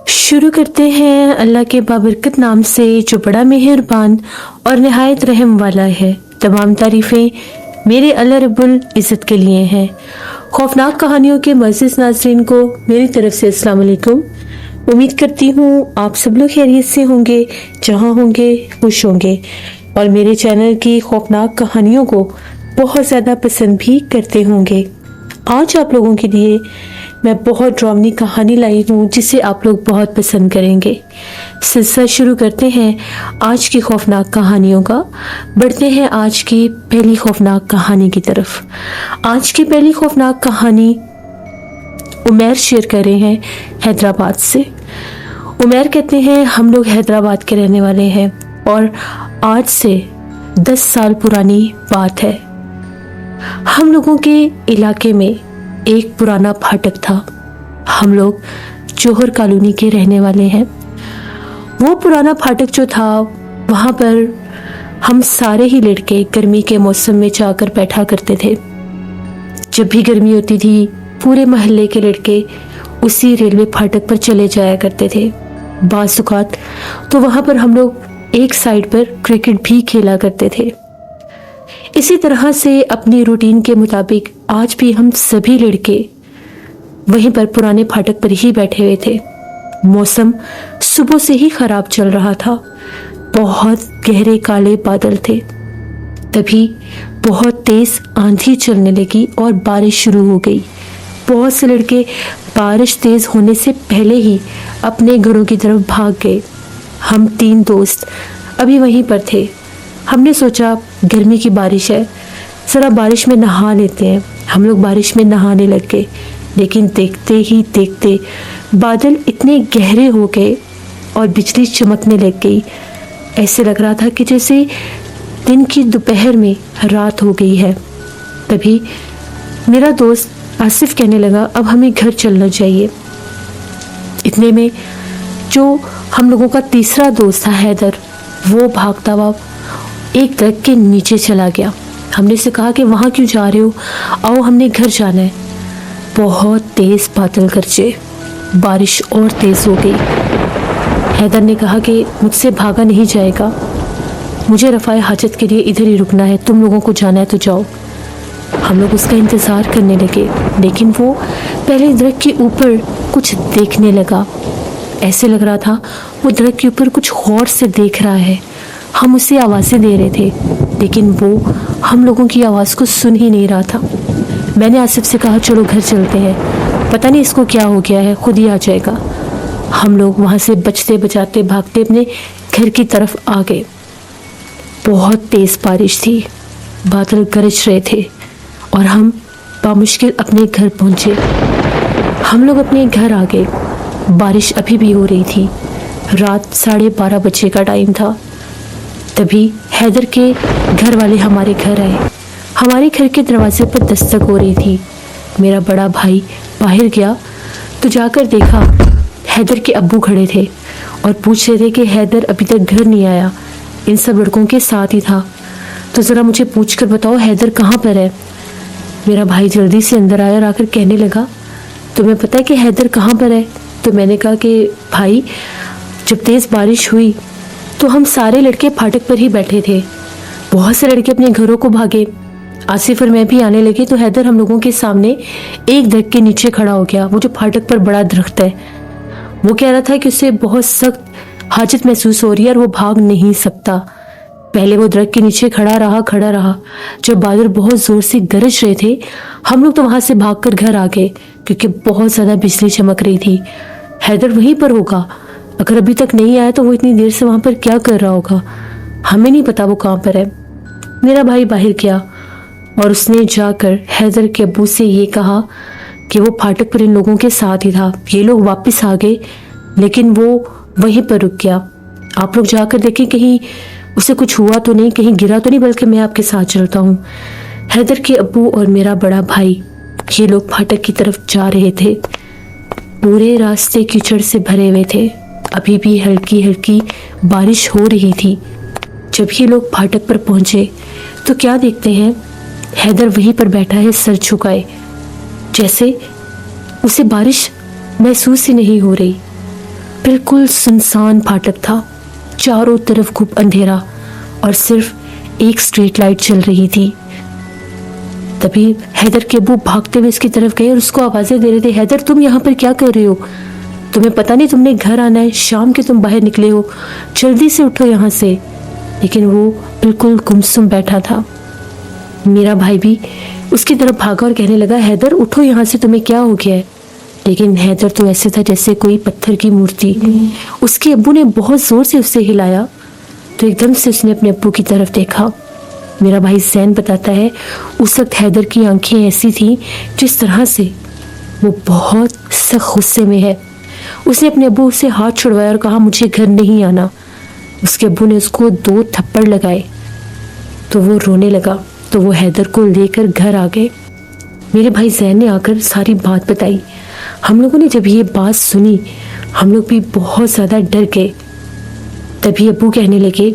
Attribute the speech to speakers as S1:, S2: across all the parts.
S1: शुरू करते हैं अल्लाह के बाबरकत नाम से जो बड़ा मेहरबान और नहायत रहम वाला है। तमाम तारीफ़ें मेरे अल्लाह रब्बुल इज़्ज़त के लिए हैं। खौफनाक कहानियों के मज़ीज़ नाज़रीन को मेरी तरफ से अस्सलाम वालेकुम। उम्मीद करती हूँ आप सब लोग खैरियत से होंगे, जहाँ होंगे खुश होंगे और मेरे चैनल की खौफनाक कहानियों को बहुत ज़्यादा पसंद भी करते होंगे। आज आप लोगों के लिए मैं बहुत ड्रामनी कहानी लाई हूँ जिसे आप लोग बहुत पसंद करेंगे। सिलसिला शुरू करते हैं आज की खौफनाक कहानियों का। बढ़ते हैं आज की पहली खौफनाक कहानी की तरफ। आज की पहली खौफनाक कहानी उमैर शेयर कर रहे हैं हैदराबाद से। उमैर कहते हैं हम लोग हैदराबाद के रहने वाले हैं और आज से 10 साल पुरानी बात है। हम लोगों के इलाके में एक पुराना फाटक था। हम लोग जौहर कॉलोनी के रहने वाले हैं। वो पुराना फाटक जो था वहाँ पर हम सारे ही लड़के गर्मी के मौसम में जाकर बैठा करते थे। जब भी गर्मी होती थी पूरे मोहल्ले के लड़के उसी रेलवे फाटक पर चले जाया करते थे। बाज़ औक़ात तो वहाँ पर हम लोग एक साइड पर क्रिकेट भी खेला करते थे। इसी तरह से अपनी रूटीन के मुताबिक आज भी हम सभी लड़के वहीं पर पुराने फाटक पर ही बैठे हुए थे। मौसम सुबह से ही खराब चल रहा था। बहुत गहरे काले बादल थे। तभी बहुत तेज आंधी चलने लगी और बारिश शुरू हो गई। बहुत से लड़के बारिश तेज होने से पहले ही अपने घरों की तरफ भाग गए। हम 3 दोस्त अभी वहीं पर थे। हमने सोचा गर्मी की बारिश है, ज़रा बारिश में नहा लेते हैं। हम लोग बारिश में नहाने लग गए, लेकिन देखते ही देखते बादल इतने गहरे हो गए और बिजली चमकने लग गई। ऐसे लग रहा था कि जैसे दिन की दोपहर में रात हो गई है। तभी मेरा दोस्त आसिफ कहने लगा अब हमें घर चलना चाहिए। इतने में जो हम लोगों का तीसरा दोस्त था हैदर, वो भागता हुआ एक दरख्त के नीचे चला गया। हमने से कहा कि वहाँ क्यों जा रहे हो, आओ हमने घर जाना है। बहुत तेज़ बादल गरजे, बारिश और तेज़ हो गई। हैदर ने कहा कि मुझसे भागा नहीं जाएगा, मुझे रफ़ाए हाजत के लिए इधर ही रुकना है, तुम लोगों को जाना है तो जाओ। हम लोग उसका इंतज़ार करने लगे, लेकिन वो पहले दरख्त के ऊपर कुछ देखने लगा। ऐसे लग रहा था वो दरख्त के ऊपर कुछ गौर से देख रहा है। हम उसे आवाज़ें दे रहे थे, लेकिन वो हम लोगों की आवाज़ को सुन ही नहीं रहा था। मैंने आसिफ से कहा चलो घर चलते हैं, पता नहीं इसको क्या हो गया है, खुद ही आ जाएगा। हम लोग वहाँ से बचते बचाते भागते अपने घर की तरफ आ गए। बहुत तेज़ बारिश थी, बादल गरज रहे थे और हम बामुश्किल अपने घर पहुँचे। हम लोग अपने घर आ गए। बारिश अभी भी हो रही थी। रात 12:30 बजे का टाइम था। तभी हैदर के घर वाले हमारे घर आए। हमारे घर के दरवाजे पर दस्तक हो रही थी। मेरा बड़ा भाई बाहर गया तो जाकर देखा हैदर के अब्बू खड़े थे और पूछ रहे थे कि हैदर अभी तक घर नहीं आया, इन सब लड़कों के साथ ही था, तो ज़रा मुझे पूछ कर बताओ हैदर कहाँ पर है। मेरा भाई जल्दी से अंदर आया और आकर कहने लगा तुम्हें पता है कि हैदर कहाँ पर है। तो मैंने कहा कि भाई जब तेज़ बारिश हुई तो हम सारे लड़के फाटक पर ही बैठे थे। बहुत से लड़के अपने घरों को भागे। आसिफ और मैं भी आने लगे तो हैदर हम लोगों के सामने एक दरख्त के नीचे खड़ा हो गया। वो जो फाटक पर बड़ा दरख्त है, वो कह रहा था कि उसे बहुत सख्त हाजत महसूस हो रही है और वो भाग नहीं सकता। पहले वो दरख्त के नीचे खड़ा रहा। जब बादल बहुत ज़ोर से गरज रहे थे हम लोग तो वहाँ से भागकर घर आ गए, क्योंकि बहुत ज़्यादा बिजली चमक रही थी। हैदर वहीं पर होगा, अगर अभी तक नहीं आया तो वो इतनी देर से वहाँ पर क्या कर रहा होगा, हमें नहीं पता वो कहाँ पर है। मेरा भाई बाहर गया और उसने जाकर हैदर के अब्बू से ये कहा कि वो फाटक पर इन लोगों के साथ ही था। ये लोग वापस आ गए, लेकिन वो वहीं पर रुक गया। आप लोग जाकर देखें कहीं उसे कुछ हुआ तो नहीं, कहीं गिरा तो नहीं, बल्कि मैं आपके साथ चलता हूँ। हैदर के अब्बू और मेरा बड़ा भाई ये लोग फाटक की तरफ जा रहे थे। पूरे रास्ते कीचड़ से भरे हुए थे। अभी भी हल्की हल्की बारिश हो रही थी। जब ये लोग फाटक पर पहुंचे तो क्या देखते हैं, हैदर वहीं पर बैठा है सर झुकाए, जैसे उसे बारिश महसूस ही नहीं हो रही। बिल्कुल सुनसान फाटक था। चारों तरफ खूब अंधेरा और सिर्फ एक स्ट्रीट लाइट चल रही थी। तभी हैदर के अब्बू भागते हुए उसकी तरफ गए और उसको आवाजें दे रहे थे, हैदर तुम यहाँ पर क्या कर रहे हो? तुम्हें पता नहीं तुमने घर आना है? शाम के तुम बाहर निकले हो, जल्दी से उठो यहाँ से। लेकिन वो बिल्कुल गुमसुम बैठा था। मेरा भाई भी उसकी तरफ भागा और कहने लगा, हैदर उठो यहाँ से, तुम्हें क्या हो गया है? लेकिन हैदर तो ऐसे था जैसे कोई पत्थर की मूर्ति। उसके अब्बू ने बहुत जोर से उसे हिलाया तो एकदम से उसने अपने अब्बू की तरफ देखा। मेरा भाई ज़ैन बताता है उस वक्त हैदर की आंखें ऐसी थी जिस तरह से वो बहुत सख्त गुस्से में है। उसने अपने अब्बू से हाथ छुड़वाया और कहा, मुझे घर नहीं आना। उसके अब्बू ने उसको 2 थप्पड़ लगाए तो वो रोने लगा। तो वो हैदर को लेकर घर आ गए। मेरे भाई ज़ैन ने आकर सारी बात बताई। हम लोगों ने जब ये बात सुनी हम लोग भी बहुत ज़्यादा डर गए। तभी अब्बू कहने लगे,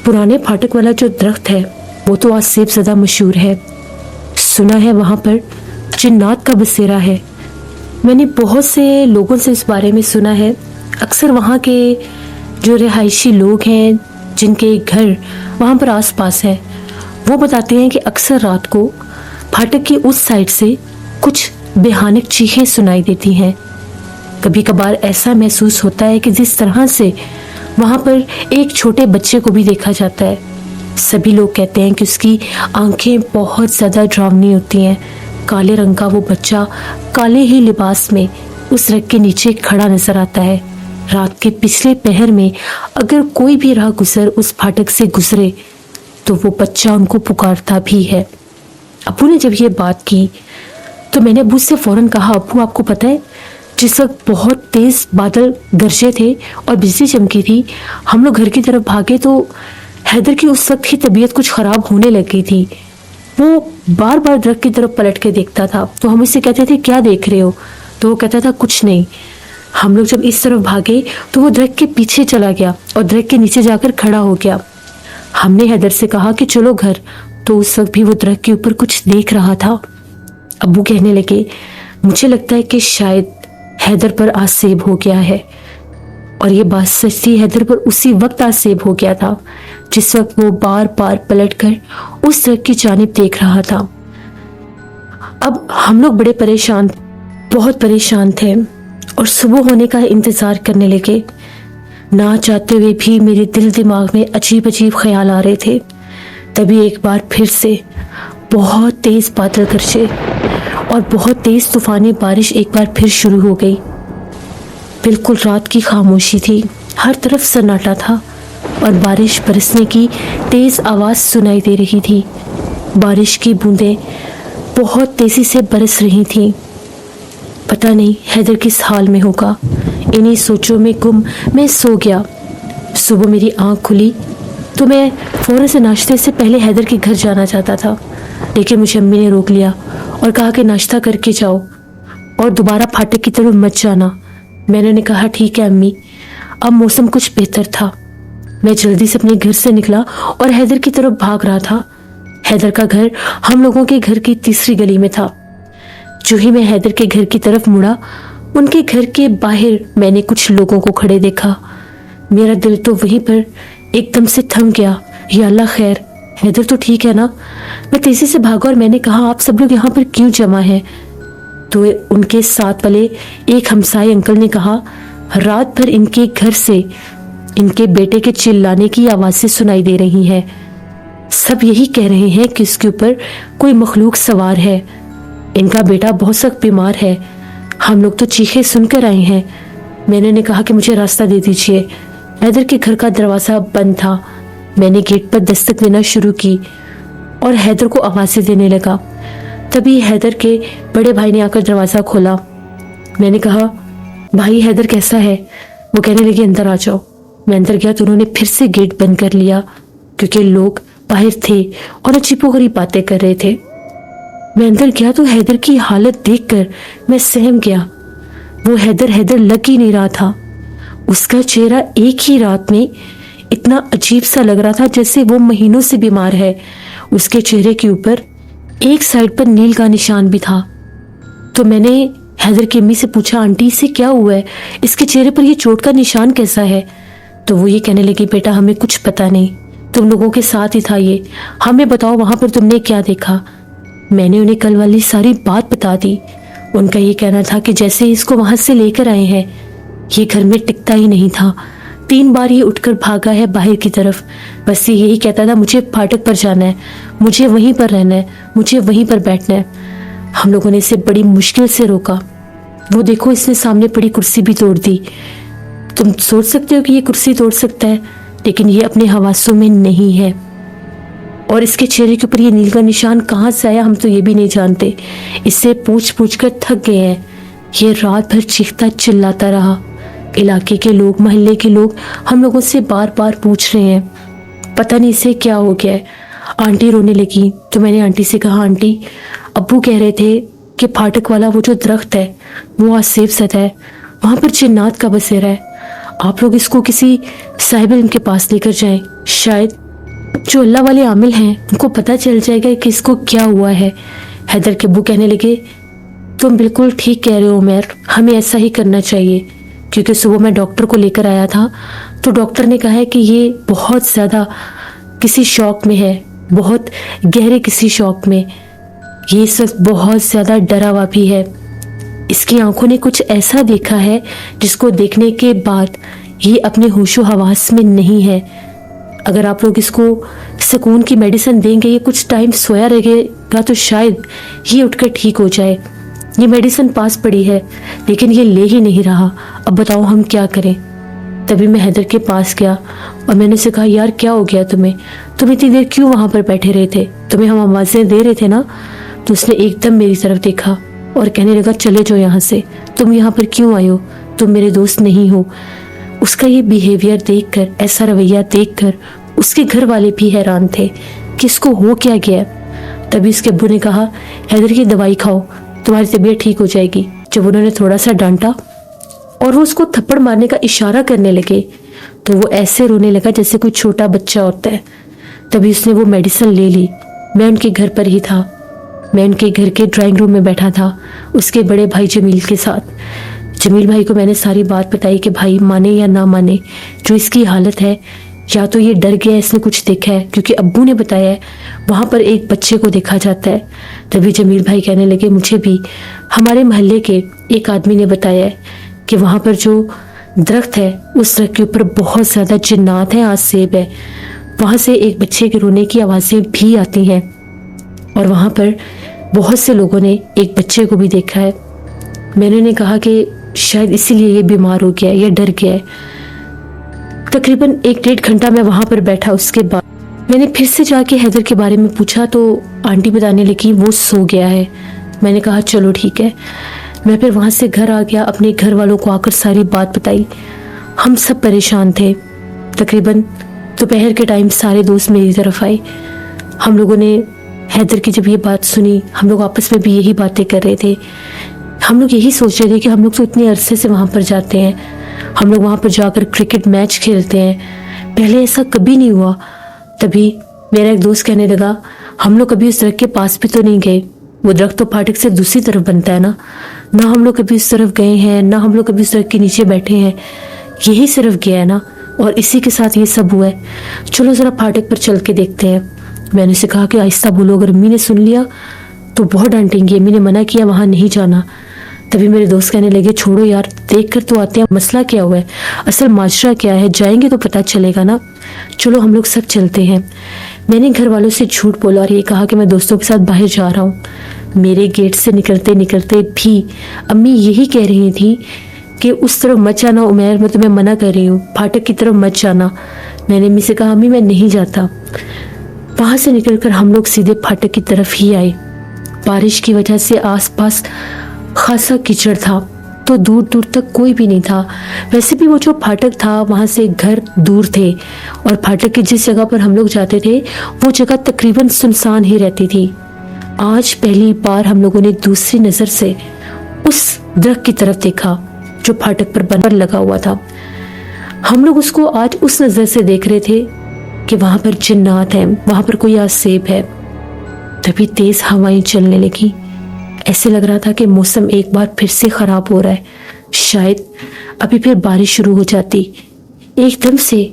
S1: पुराने फाटक वाला जो दरख्त है वो तो आज सेब ज़्यादा मशहूर है। सुना है वहाँ पर जिन्नात का बसेरा है। मैंने बहुत से लोगों से इस बारे में सुना है। अक्सर वहाँ के जो रिहायशी लोग हैं जिनके घर वहाँ पर आसपास है, वो बताते हैं कि अक्सर रात को फाटक की उस साइड से कुछ बेहानक चीखें सुनाई देती हैं। कभी कभार ऐसा महसूस होता है कि जिस तरह से वहाँ पर एक छोटे बच्चे को भी देखा जाता है। सभी लोग कहते हैं कि उसकी आंखें बहुत ज़्यादा डरावनी होती हैं। काले रंग का वो बच्चा काले ही लिबास में उस रग के नीचे खड़ा नजर आता है। रात के पिछले पहर में अगर कोई भी राह गुजर उस फाटक से गुजरे तो वो बच्चा उनको पुकारता भी है। अब्बू ने जब ये बात की तो मैंने अब्बू से फौरन कहा, अब्बू आपको पता है जिस वक्त बहुत तेज बादल गरजे थे और बिजली चमकी थी, हम लोग घर की तरफ भागे तो हैदर की उस वक्त की तबीयत कुछ खराब होने लग गई थी। वो बार बार दरख्त की तरफ पलट के देखता था। तो हम उससे कहते थे, क्या देख रहे हो? तो वो कहता था, कुछ नहीं। हम लोग जब इस तरफ भागे तो वो दरख्त के पीछे चला गया और दरख्त के नीचे जाकर खड़ा हो गया। हमने हैदर से कहा कि चलो घर, तो उस वक्त भी वो दरख्त के ऊपर कुछ देख रहा था। अब्बू कहने लगे, मुझे लगता है कि शायद हैदर पर आसेब हो गया है। और ये बात सच थी, हैदर पर उसी वक्त आसेब हो गया था जिस वक्त वो बार बार पलटकर उस दरख्त की जानिब देख रहा था। अब हम लोग बड़े परेशान, बहुत परेशान थे और सुबह होने का इंतजार करने लगे। ना चाहते हुए भी मेरे दिल दिमाग में अजीब अजीब ख्याल आ रहे थे। तभी एक बार फिर से बहुत तेज बादल गरजे और बहुत तेज तूफानी बारिश एक बार फिर शुरू हो गई। बिल्कुल रात की खामोशी थी, हर तरफ सन्नाटा था और बारिश बरसने की तेज आवाज सुनाई दे रही थी। बारिश की बूंदें बहुत तेजी से बरस रही थीं। पता नहीं हैदर किस हाल में होगा। इन्हीं सोचों में गुम मैं सो गया। सुबह मेरी आंख खुली तो मैं फौरन से नाश्ते से पहले हैदर के घर जाना चाहता था, लेकिन मुझे अम्मी ने रोक लिया और कहा कि नाश्ता करके जाओ और दोबारा फाटक की तरफ मत जाना। मैंने कहा ठीक है अम्मी। अब मौसम कुछ बेहतर था। मैं जल्दी से अपने घर से निकला और हैदर की तरफ भाग रहा था। हैदर का घर हम लोगों के घर की तीसरी गली में था। जो ही मैं हैदर के घर की तरफ मुड़ा, उनके घर के बाहर मैंने कुछ लोगों को खड़े देखा। मेरा दिल तो वहीं पर एकदम से थम गया। या अल्लाह खैर, हैदर तो ठीक है ना? मैं तेजी से भागा और मैंने कहा, आप सब लोग यहाँ पर क्यों जमा हैं? तो उनके साथ वाले एक हमसाए अंकल ने कहा, रात भर इनके घर से इनके बेटे के चिल्लाने की आवाज़ें सुनाई दे रही हैं। सब यही कह रहे हैं कि इसके ऊपर कोई मखलूक सवार है। इनका बेटा बहुत सख्त बीमार है। हम लोग तो चीखें सुनकर आए हैं। मैंने कहा कि मुझे रास्ता दे दीजिए। हैदर के घर का दरवाज़ा बंद था। मैंने गेट पर दस्तक देना शुरू की और हैदर को आवाज़ें देने लगा। तभी हैदर के बड़े भाई ने आकर दरवाज़ा खोला। मैंने कहा, भाई हैदर कैसा है? वो कहने लगे, अंदर आ जाओ। मैं अंदर गया तो उन्होंने फिर से गेट बंद कर लिया क्योंकि लोग बाहर थे और अजीबोगरीब बातें कर रहे थे। मैं अंदर गया तो हैदर की हालत देखकर मैं सहम गया। वो हैदर लग ही नहीं रहा था। उसका चेहरा एक ही रात में इतना अजीब सा लग रहा था जैसे वो महीनों से बीमार है। उसके चेहरे के ऊपर एक साइड पर नील का निशान भी था। तो मैंने हैदर की अम्मी से पूछा, आंटी इसे क्या हुआ है, इसके चेहरे पर ये चोट का निशान कैसा है? तो वो ये कहने लगी, बेटा हमें कुछ पता नहीं, तुम लोगों के साथ ही था ये, हमें बताओ वहां पर तुमने क्या देखा। मैंने उन्हें कल वाली सारी बात बता दी। उनका ये कहना था कि जैसे ही इसको वहां से लेकर आए हैं, ये घर में टिकता ही नहीं था। 3 बार ये उठकर भागा है बाहर की तरफ। बस ये यही कहता था, मुझे फाटक पर जाना है, मुझे वहीं पर रहना है, मुझे वहीं पर बैठना है। हम लोगों ने इसे बड़ी मुश्किल से रोका। वो देखो, इसने सामने पड़ी कुर्सी भी तोड़ दी। तुम सोच सकते हो कि ये कुर्सी तोड़ सकता है, लेकिन ये अपने हवासों में नहीं है। और इसके चेहरे के ऊपर ये नील का निशान कहाँ से आया, हम तो ये भी नहीं जानते। इससे पूछ पूछ कर थक गए हैं। ये रात भर चीखता चिल्लाता रहा। इलाके के लोग, मोहल्ले के लोग हम लोगों से बार बार पूछ रहे हैं, पता नहीं इसे क्या हो गया है। आंटी रोने लगी तो मैंने आंटी से कहा, आंटी अब्बू कह रहे थे कि फाटक वाला वो जो दरख्त है वो आज सेफ सदा है, वहां पर जिन्नात का बसेरा है। आप लोग इसको किसी साहिब इल्म के पास लेकर जाएं, शायद जो अल्लाह वाले आमिल हैं उनको पता चल जाएगा कि इसको क्या हुआ है। हैदर के अब्बू कहने लगे, तुम बिल्कुल ठीक कह रहे हो उमर, हमें ऐसा ही करना चाहिए, क्योंकि सुबह मैं डॉक्टर को लेकर आया था तो डॉक्टर ने कहा है कि ये बहुत ज़्यादा किसी शौक में है, बहुत गहरे किसी शौक में। ये इस वक्त बहुत ज़्यादा डरा हुआ भी है। इसकी आंखों ने कुछ ऐसा देखा है जिसको देखने के बाद ये अपने होशो हवास में नहीं है। अगर आप लोग इसको सुकून की मेडिसिन देंगे, ये कुछ टाइम सोया रहेगा तो शायद ये उठकर ठीक हो जाए। ये मेडिसिन पास पड़ी है लेकिन ये ले ही नहीं रहा। अब बताओ हम क्या करें। तभी मैं हैदर के पास गया और मैंने उसे कहा, यार क्या हो गया तुम्हें, तुम इतनी देर क्यों वहां पर बैठे रहे थे, तुम्हें हम आवाजें दे रहे थे ना। तो उसने एकदम मेरी तरफ देखा और कहने लगा, चले जाओ यहाँ से, तुम यहाँ पर क्यों आए हो, तुम मेरे दोस्त नहीं हो। उसका ये बिहेवियर देखकर, ऐसा रवैया देखकर उसके घर वाले भी हैरान थे कि इसको हो क्या गया। तभी उसके अब्बू ने कहा, हैदर की दवाई खाओ, तुम्हारी तबीयत ठीक हो जाएगी। जब उन्होंने थोड़ा सा डांटा और वो उसको थप्पड़ मारने का इशारा करने लगे तो वो ऐसे रोने लगा जैसे कोई छोटा बच्चा होता है। तभी उसने वो मेडिसिन ले ली। मैं उनके घर पर ही था, मैं उनके घर के ड्राइंग रूम में बैठा था उसके बड़े भाई जमील के साथ। जमील भाई को मैंने सारी बात बताई कि भाई माने या ना माने, जो इसकी हालत है, या तो ये डर गया, इसने कुछ देखा है, क्योंकि अब्बू ने बताया है वहाँ पर एक बच्चे को देखा जाता है। तभी जमील भाई कहने लगे, मुझे भी हमारे मोहल्ले के एक आदमी ने बताया है कि वहाँ पर जो दरख्त है उस दरख्त के ऊपर बहुत ज़्यादा जिन्नात हैं, आज सेब है। वहाँ से एक बच्चे के रोने की आवाज़ें भी आती हैं और वहाँ पर बहुत से लोगों ने एक बच्चे को भी देखा है। मैंने उन्हें कहा कि शायद इसीलिए ये बीमार हो गया है, ये डर गया है। तकरीबन 1-1.5 घंटा मैं वहाँ पर बैठा। उसके बाद मैंने फिर से जाके हैदर के बारे में पूछा तो आंटी बताने लगी वो सो गया है। मैंने कहा चलो ठीक है। मैं फिर वहाँ से घर आ गया, अपने घर वालों को आकर सारी बात बताई। हम सब परेशान थे। तकरीबन दोपहर के टाइम सारे दोस्त मेरी तरफ आए। हम लोगों ने हैदर की जब ये बात सुनी, हम लोग आपस में भी यही बातें कर रहे थे। हम लोग यही सोच रहे थे कि हम लोग तो इतने अरसे से वहाँ पर जाते हैं, हम लोग वहाँ पर जाकर क्रिकेट मैच खेलते हैं, पहले ऐसा कभी नहीं हुआ। तभी मेरा एक दोस्त कहने लगा, हम लोग कभी उस दरख्त के पास भी तो नहीं गए, वो दरख्त तो फाटक से दूसरी तरफ बनता है ना हम लोग कभी उस तरफ गए हैं, ना हम लोग कभी उस दरख्त के नीचे बैठे हैं, यही सिर्फ गया है ना, और इसी के साथ ये सब हुआ है। चलो ज़रा फाटक पर चल के देखते हैं। मैंने उसे कहा कि आहिस्ता बोलो, अगर अम्मी ने सुन लिया तो बहुत डांटेंगी, अम्मी ने मना किया वहाँ नहीं जाना। तभी मेरे दोस्त कहने लगे, छोड़ो यार, देख कर तो आते हैं, मसला क्या हुआ है, असल माजरा क्या है, जाएंगे तो पता चलेगा ना। चलो हम लोग सब चलते हैं। मैंने घर वालों से झूठ बोला और ये कहा कि मैं दोस्तों के साथ बाहर जा रहा हूँ। मेरे गेट से निकलते निकलते भी अम्मी यही कह रही थी कि उस तरफ मत जाना उमैर, मैं तुम्हें मना कर रही हूँ, फाटक की तरफ मत जाना। मैंने अम्मी से कहा, अम्मी मैं नहीं जाता। वहाँ से निकलकर हम लोग सीधे फाटक की तरफ ही आए। बारिश की वजह से आसपास खासा कीचड़ था तो दूर दूर तक कोई भी नहीं था। वैसे भी वो जो फाटक था वहाँ से घर दूर थे और फाटक की जिस जगह पर हम लोग जाते थे वो जगह तकरीबन सुनसान ही रहती थी। आज पहली बार हम लोगों ने दूसरी नज़र से उस दरख्त की तरफ देखा जो फाटक पर बनकर लगा हुआ था। हम लोग उसको आज उस नज़र से देख रहे थे कि वहाँ पर जिन्नात हैं, वहाँ पर कोई आज सेब है। तभी तेज हवाएं चलने लगी, ऐसे लग रहा था कि मौसम एक बार फिर से खराब हो रहा है, शायद अभी फिर बारिश शुरू हो जाती। एकदम से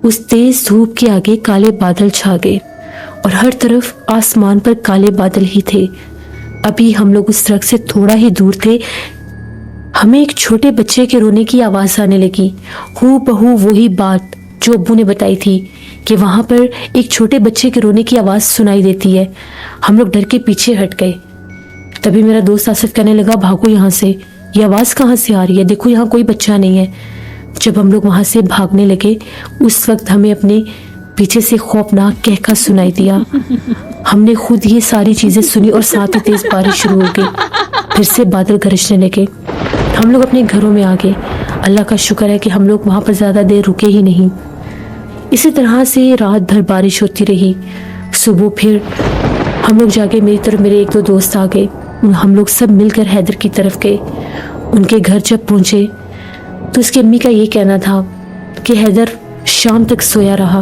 S1: उस तेज धूप के आगे काले बादल छा गए और हर तरफ आसमान पर काले बादल ही थे। अभी हम लोग उस ट्रक से थोड़ा ही दूर थे, हमें एक छोटे बच्चे के रोने की आवाज आने लगी। हूबहू वही बात जो अब्बू ने बताई थी कि वहां पर एक छोटे बच्चे के रोने की आवाज सुनाई देती है। हम लोग डर के पीछे हट गए। तभी मेरा दोस्त आसिफ कहने लगा, भागो यहाँ से, ये आवाज कहाँ से आ रही है, देखो यहाँ कोई बच्चा नहीं है। जब हम लोग वहां से भागने लगे उस वक्त हमें अपने पीछे से खौफनाक कहका सुनाई दिया। हमने खुद ये सारी चीजें सुनी और साथ ही तेज बारिश शुरू हो गई। फिर से बादल गरजने लगे। हम लोग अपने घरों में आ गए। अल्लाह का शुक्र है कि हम लोग वहां पर ज्यादा देर रुके ही नहीं। इसी तरह से रात भर बारिश होती रही। सुबह फिर हम लोग जाके मेरी तरफ मेरे एक दो दोस्त आ गए। हम लोग सब मिलकर हैदर की तरफ गए। उनके घर जब पहुंचे तो उसकी अम्मी का ये कहना था कि हैदर शाम तक सोया रहा।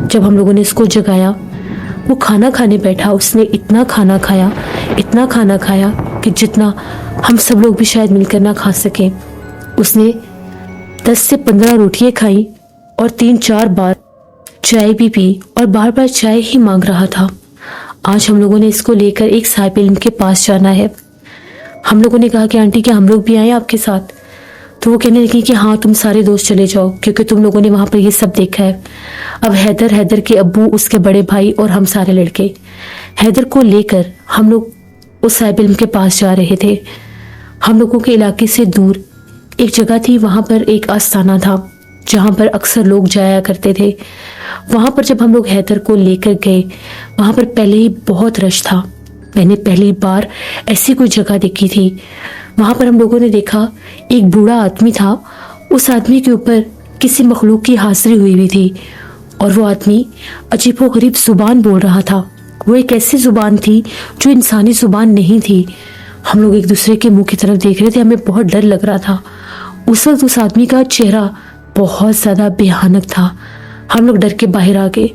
S1: जब हम लोगों ने इसको जगाया, वो खाना खाने बैठा। उसने इतना खाना खाया कि जितना हम सब लोग भी शायद मिलकर ना खा सकें। उसने 10 से 15 रोटियां खाई और 3-4 बार चाय भी पी और बार बार चाय ही मांग रहा था। आज हम लोगों ने इसको लेकर एक साहिब इल्म के पास जाना है। हम लोगों ने कहा कि आंटी क्या हम लोग भी आए आपके साथ? तो वो कहने लगी कि हाँ तुम सारे दोस्त चले जाओ, क्योंकि तुम लोगों ने वहां पर ये सब देखा है। अब हैदर के अब्बू, उसके बड़े भाई और हम सारे लड़के हैदर को लेकर हम लोग उस साहिब इल्म के पास जा रहे थे। हम लोगों के इलाके से दूर एक जगह थी, वहां पर एक आस्थाना था जहां पर अक्सर लोग जाया करते थे। वहां पर जब हम लोग हैदर को लेकर गए, वहां पर पहले ही बहुत रश था। मैंने पहली बार ऐसी कोई जगह देखी थी। वहां पर हम लोगों ने देखा एक बूढ़ा आदमी था। उस आदमी के ऊपर किसी मखलूक की हाजिरी हुई हुई थी और वो आदमी अजीबोगरीब जुबान बोल रहा था। वो एक ऐसी जुबान थी जो इंसानी जुबान नहीं थी। हम लोग एक दूसरे के मुंह की तरफ देख रहे थे, हमें बहुत डर लग रहा था। उस वक्त उस आदमी का चेहरा बहुत ज्यादा भयानक था। हम लोग डर के बाहर आ गए।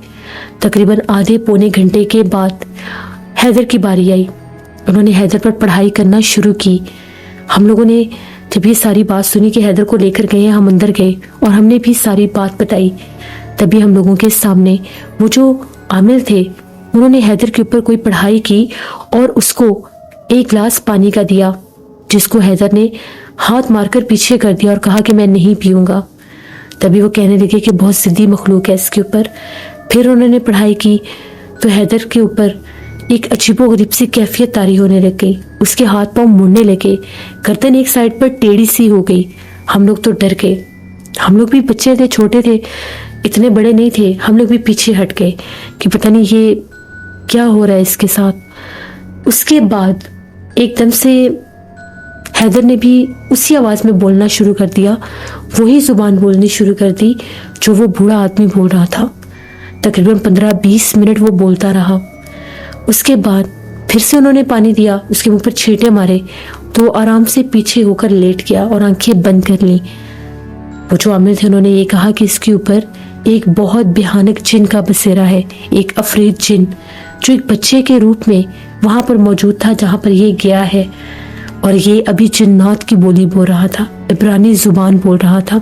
S1: तकरीबन आधे पौने घंटे के बाद हैदर की बारी आई। उन्होंने हैदर पर पढ़ाई करना शुरू की। हम लोगों ने जब ये सारी बात सुनी कि हैदर को लेकर गए, हम अंदर गए और हमने भी सारी बात बताई। तभी हम लोगों के सामने वो जो आमिल थे, उन्होंने हैदर के ऊपर कोई पढ़ाई की और उसको एक गिलास पानी का दिया, जिसको हैदर ने हाथ मारकर पीछे कर दिया और कहा कि मैं नहीं पीऊंगा। तभी वो कहने लगे कि बहुत जिद्दी मखलूक है इसके ऊपर। फिर उन्होंने पढ़ाई की तो हैदर के ऊपर एक अजीबोगरीब सी कैफियत तारी होने लग गई। उसके हाथ पांव मुड़ने लगे, गर्दन एक साइड पर टेढ़ी सी हो गई। हम लोग तो डर गए। हम लोग भी बच्चे थे, छोटे थे, इतने बड़े नहीं थे। हम लोग भी पीछे हट गए कि पता नहीं ये क्या हो रहा है इसके साथ। उसके बाद एकदम से हैदर ने भी उसी आवाज में बोलना शुरू कर दिया, वही जुबान बोलनी शुरू कर दी जो वो बूढ़ा आदमी बोल रहा था। तकरीबन 15-20 मिनट वो बोलता रहा। उसके बाद फिर से उन्होंने पानी दिया, उसके मुंह पर छींटे मारे तो वो आराम से पीछे होकर लेट गया और आंखें बंद कर ली। वो जो आमिर थे उन्होंने ये कहा कि इसके ऊपर एक बहुत भयानक जिन का बसेरा है, एक अफरीद जिन जो एक बच्चे के रूप में वहां पर मौजूद था जहां पर ये गया है। और ये अभी जिन्नात की बोली बोल रहा था, इब्रानी जुबान बोल रहा था।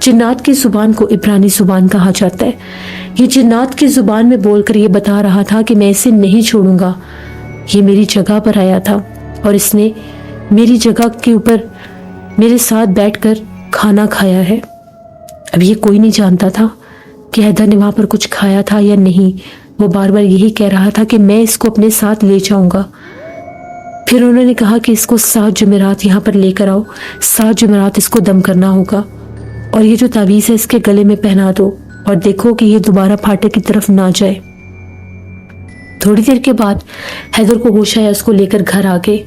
S1: जिन्नात की जुबान को इब्रानी जुबान कहा जाता है। ये जिन्नात की जुबान में बोलकर ये बता रहा था कि मैं इसे नहीं छोड़ूंगा। ये मेरी जगह पर आया था और इसने मेरी जगह के ऊपर मेरे साथ बैठकर खाना खाया है। अब ये कोई नहीं जानता था कि हैदर ने वहां पर कुछ खाया था या नहीं। वो बार बार यही कह रहा था कि मैं इसको अपने साथ ले जाऊंगा। फिर उन्होंने कहा कि इसको 7 जुमेरात यहाँ पर लेकर आओ, 7 जुमेरात इसको दम करना होगा और ये जो तावीज़ है इसके गले में पहना दो और देखो कि ये दोबारा फाटक की तरफ ना जाए। थोड़ी देर के बाद हैदर को होश आया, उसको लेकर घर आ गए।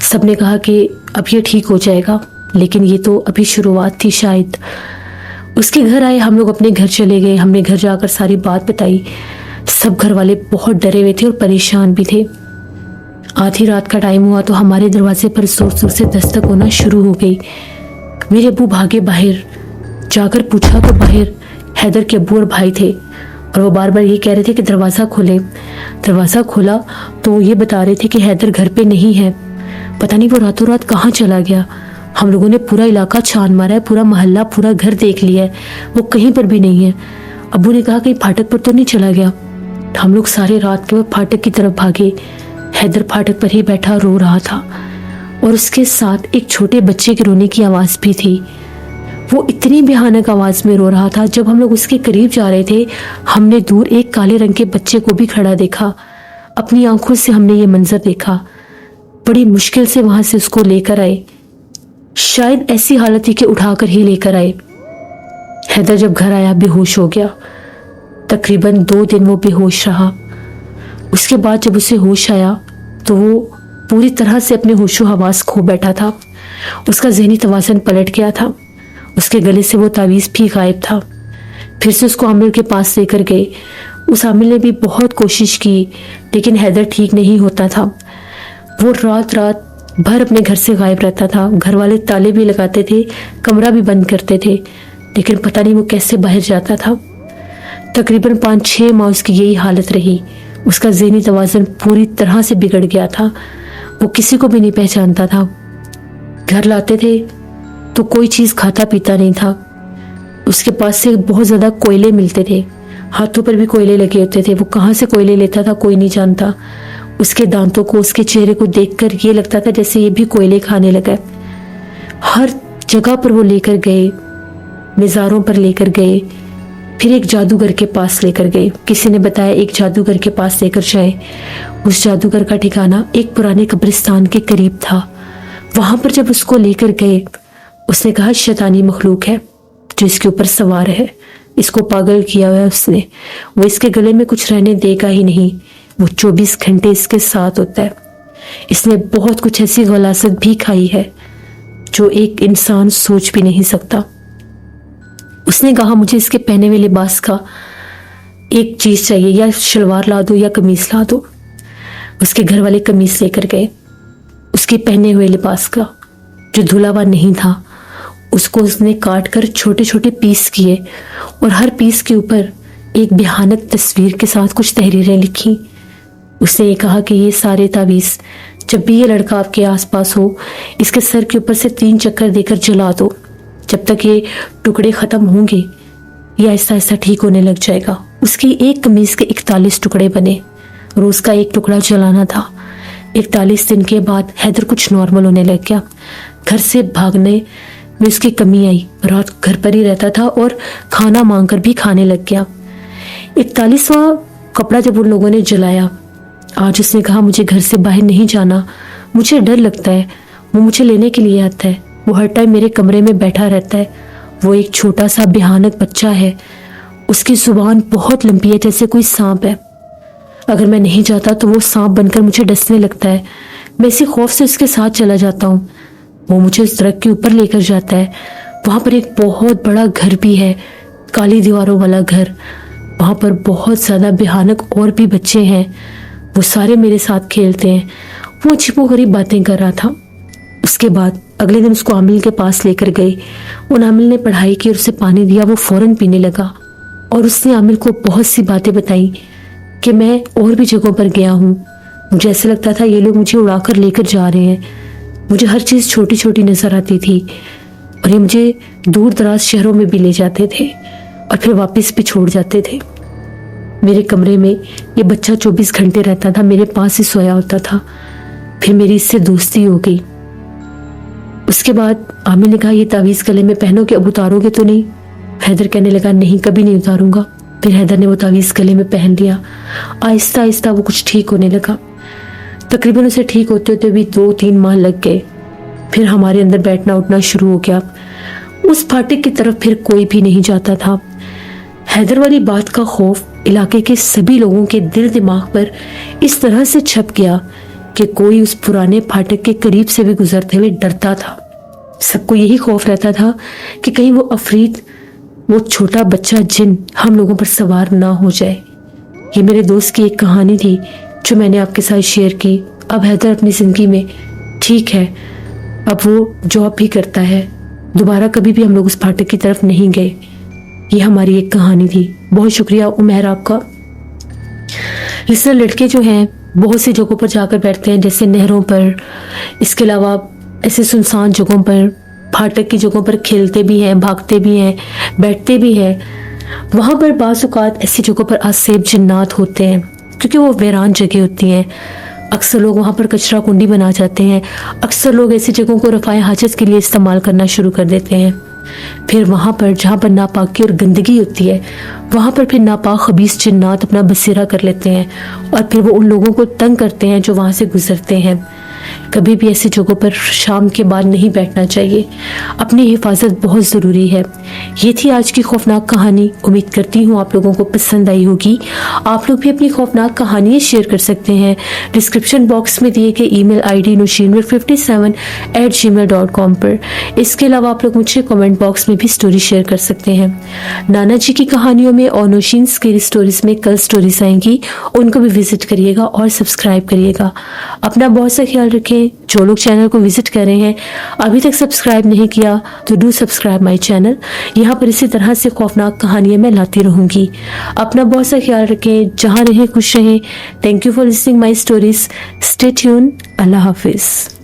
S1: सबने कहा कि अब ये ठीक हो जाएगा, लेकिन ये तो अभी शुरुआत थी शायद। उसके घर आए, हम लोग अपने घर चले गए। हमने घर जाकर सारी बात बताई। सब घर वाले बहुत डरे हुए थे और परेशान भी थे। आधी रात का टाइम हुआ तो हमारे दरवाजे पर जोर जोर से दस्तक होना शुरू हो गई। मेरे अब्बू भागे बाहर, जाकर पूछा तो बाहर हैदर के अब्बू और भाई थे। और वो बार बार ये कह रहे थे कि दरवाज़ा खोले। दरवाज़ा खोला तो ये बता रहे थे कि हैदर घर पे नहीं है। पता नहीं वो रातों रात कहाँ चला गया। हम लोगों ने पूरा इलाका छान मारा है, पूरा मोहल्ला, पूरा घर देख लिया है, वो कहीं पर भी नहीं है। अब्बू ने कहा कहीं फाटक पर तो नहीं चला गया। हम लोग सारे रात के वक्त फाटक की तरफ भागे। हैदर फाटक पर ही बैठा रो रहा था और उसके साथ एक छोटे बच्चे के रोने की आवाज़ भी थी। वो इतनी भयानक आवाज़ में रो रहा था। जब हम लोग उसके करीब जा रहे थे, हमने दूर एक काले रंग के बच्चे को भी खड़ा देखा। अपनी आंखों से हमने ये मंजर देखा। बड़ी मुश्किल से वहां से उसको लेकर आए। शायद ऐसी हालत थी कि उठाकर ही लेकर आए। हैदर जब घर आया बेहोश हो गया। तकरीबन 2 दिन वो बेहोश रहा। उसके बाद जब उसे होश आया तो वो पूरी तरह से अपने होशो हवास खो बैठा था। उसका ज़हनी तवाज़ुन पलट गया था। उसके गले से वो तावीज़ भी गायब था। फिर से उसको आमिर के पास लेकर गए। उस आमिर ने भी बहुत कोशिश की, लेकिन हैदर ठीक नहीं होता था। वो रात रात भर अपने घर से गायब रहता था। घर वाले ताले भी लगाते थे, कमरा भी बंद करते थे, लेकिन पता नहीं वो कैसे बाहर जाता था। तकरीबन 5-6 माह उसकी यही हालत रही। उसका ज़हनी तवाज़ुन पूरी तरह से बिगड़ गया था। वो किसी को भी नहीं पहचानता था। घर लाते थे तो कोई चीज़ खाता पीता नहीं था। उसके पास से बहुत ज़्यादा कोयले मिलते थे, हाथों पर भी कोयले लगे होते थे। वो कहाँ से कोयले लेता था कोई नहीं जानता। उसके दांतों को, उसके चेहरे को देखकर ये लगता था जैसे ये भी कोयले खाने लगा। हर जगह पर वो लेकर गए, मज़ारों पर लेकर गए, फिर एक जादूगर के पास लेकर गए। किसी ने बताया एक जादूगर के पास लेकर जाए। उस जादूगर का ठिकाना एक पुराने कब्रिस्तान के करीब था। वहां पर जब उसको लेकर गए, उसने कहा शैतानी मखलूक है जो इसके ऊपर सवार है, इसको पागल किया हुआ है उसने, वो इसके गले में कुछ रहने देगा ही नहीं, वो 24 घंटे इसके साथ होता है। इसने बहुत कुछ ऐसी गलासत भी खाई है जो एक इंसान सोच भी नहीं सकता। उसने कहा मुझे इसके पहने हुए लिबास का एक चीज चाहिए, या शलवार ला दो या कमीज ला दो। उसके घर वाले कमीज लेकर गए। उसके पहने हुए लिबास का जो धुला हुआ नहीं था, उसको उसने काट कर छोटे छोटे पीस किए और हर पीस के ऊपर एक भयानक तस्वीर के साथ कुछ तहरीरें लिखी। उसने ये कहा कि ये सारे तावीज़ जब भी ये लड़का आपके आसपास हो, इसके सर के ऊपर से 3 चक्कर देकर जला दो। जब तक ये टुकड़े ख़त्म होंगे ये आहिस्ता आहिस्ता ठीक होने लग जाएगा। उसकी एक कमीज़ के 41 टुकड़े बने। रोज़ का एक टुकड़ा जलाना था। 41 दिन के बाद हैदर कुछ नॉर्मल होने लग गया। घर से भागने में उसकी कमी आई। रात घर पर ही रहता था और खाना मांगकर भी खाने लग गया। 41वां कपड़ा जब उन लोगों ने जलाया, आज उसने कहा मुझे घर से बाहर नहीं जाना, मुझे डर लगता है। वो मुझे लेने के लिए आता है, वो हर टाइम मेरे कमरे में बैठा रहता है। वो एक छोटा सा भयानक बच्चा है। उसकी जुबान बहुत लंबी है जैसे कोई सांप है। अगर मैं नहीं जाता तो वो सांप बनकर मुझे डसने लगता है। मैं इसी खौफ से उसके साथ चला जाता हूँ। वो मुझे उस दरख्त के ऊपर लेकर जाता है। वहाँ पर एक बहुत बड़ा घर भी है, काली दीवारों वाला घर। वहाँ पर बहुत ज़्यादा भयानक और भी बच्चे हैं। वो सारे मेरे साथ खेलते हैं। वो छिपो गरीब बातें कर रहा था। उसके बाद अगले दिन उसको आमिल के पास लेकर गए। उन आमिल ने पढ़ाई की और उसे पानी दिया। वो फौरन पीने लगा और उसने आमिल को बहुत सी बातें बताई कि मैं और भी जगहों पर गया हूँ। मुझे ऐसा लगता था ये लोग मुझे उड़ाकर लेकर जा रहे हैं। मुझे हर चीज़ छोटी छोटी नजर आती थी और ये मुझे दूर दराज शहरों में भी ले जाते थे और फिर वापस भी छोड़ जाते थे। मेरे कमरे में ये बच्चा 24 घंटे रहता था, मेरे पास ही सोया होता था। फिर मेरी इससे दोस्ती हो गई। उसके बाद आमिर ने कहा ये तावीज़ गले में पहनो कि अब उतारोगे तो नहीं। हैदर कहने लगा नहीं, कभी नहीं उतारूंगा। फिर हैदर ने वो तावीज़ गले में पहन लिया। आहिस्ता आहिस्ता वो कुछ ठीक होने लगा। तकरीबन उसे ठीक होते होते भी 2-3 माह लग गए। फिर हमारे अंदर बैठना उठना शुरू हो गया। उस फाटक की तरफ फिर कोई भी नहीं जाता था। हैदर वाली बात का खौफ इलाके के सभी लोगों के दिल दिमाग पर इस तरह से छप गया कि कोई उस पुराने फाटक के करीब से भी गुजरते हुए डरता था। सबको यही खौफ रहता था कि कहीं वो अफरीत, वो छोटा बच्चा जिन हम लोगों पर सवार ना हो जाए। ये मेरे दोस्त की एक कहानी थी जो मैंने आपके साथ शेयर की। अब हैदर अपनी जिंदगी में ठीक है, अब वो जॉब भी करता है। दोबारा कभी भी हम लोग उस फाटक की तरफ नहीं गए। یہ ہماری ایک کہانی تھی. بہت شکریہ عمیر آپ کا. لسنر لڑکے جو ہیں بہت سی جگہوں پر جا کر بیٹھتے ہیں، جیسے نہروں پر، اس کے علاوہ ایسے سنسان جگہوں پر، پھاٹک کی جگہوں پر کھیلتے بھی ہیں، بھاگتے بھی ہیں، بیٹھتے بھی ہیں. وہاں پر بعض اوقات ایسی جگہوں پر آسیب جنات ہوتے ہیں کیونکہ وہ ویران جگہ ہوتی ہیں. اکثر لوگ وہاں پر کچرا کنڈی بنا جاتے ہیں. اکثر لوگ ایسی جگہوں کو رفع حاجت کے لیے استعمال کرنا شروع کر دیتے ہیں. پھر وہاں پر جہاں پر ناپاکی اور گندگی ہوتی ہے وہاں پر پھر ناپاک خبیث جنات اپنا بسیرا کر لیتے ہیں اور پھر وہ ان لوگوں کو تنگ کرتے ہیں جو وہاں سے گزرتے ہیں. کبھی بھی ایسی جگہوں پر شام کے بعد نہیں بیٹھنا چاہیے. اپنی حفاظت بہت ضروری ہے. یہ تھی آج کی خوفناک کہانی. امید کرتی ہوں آپ لوگوں کو پسند آئی ہوگی. آپ لوگ بھی اپنی خوفناک کہانیاں شیئر کر سکتے ہیں ڈسکرپشن باکس میں دیے گئے ای میل آئی ڈی nushinwar57@gmail.com پر. اس کے علاوہ آپ لوگ مجھے کمنٹ باکس میں بھی سٹوری شیئر کر سکتے ہیں. نانا جی کی کہانیوں میں اور نوشین اسکیری سٹوریز میں کل سٹوریز آئیں گی، ان کو بھی وزٹ کریے گا اور سبسکرائب کریے گا. اپنا بہت سا خیال رکھیں. جو لوگ چینل کو وزٹ کر رہے ہیں ابھی تک سبسکرائب نہیں کیا تو ڈو سبسکرائب مائی چینل. یہاں پر اسی طرح سے خوفناک کہانیاں میں لاتی رہوں گی. اپنا بہت سا خیال رکھیں. جہاں رہیں خوش رہیں. Thank you for listening my stories. Stay tuned. اللہ حافظ.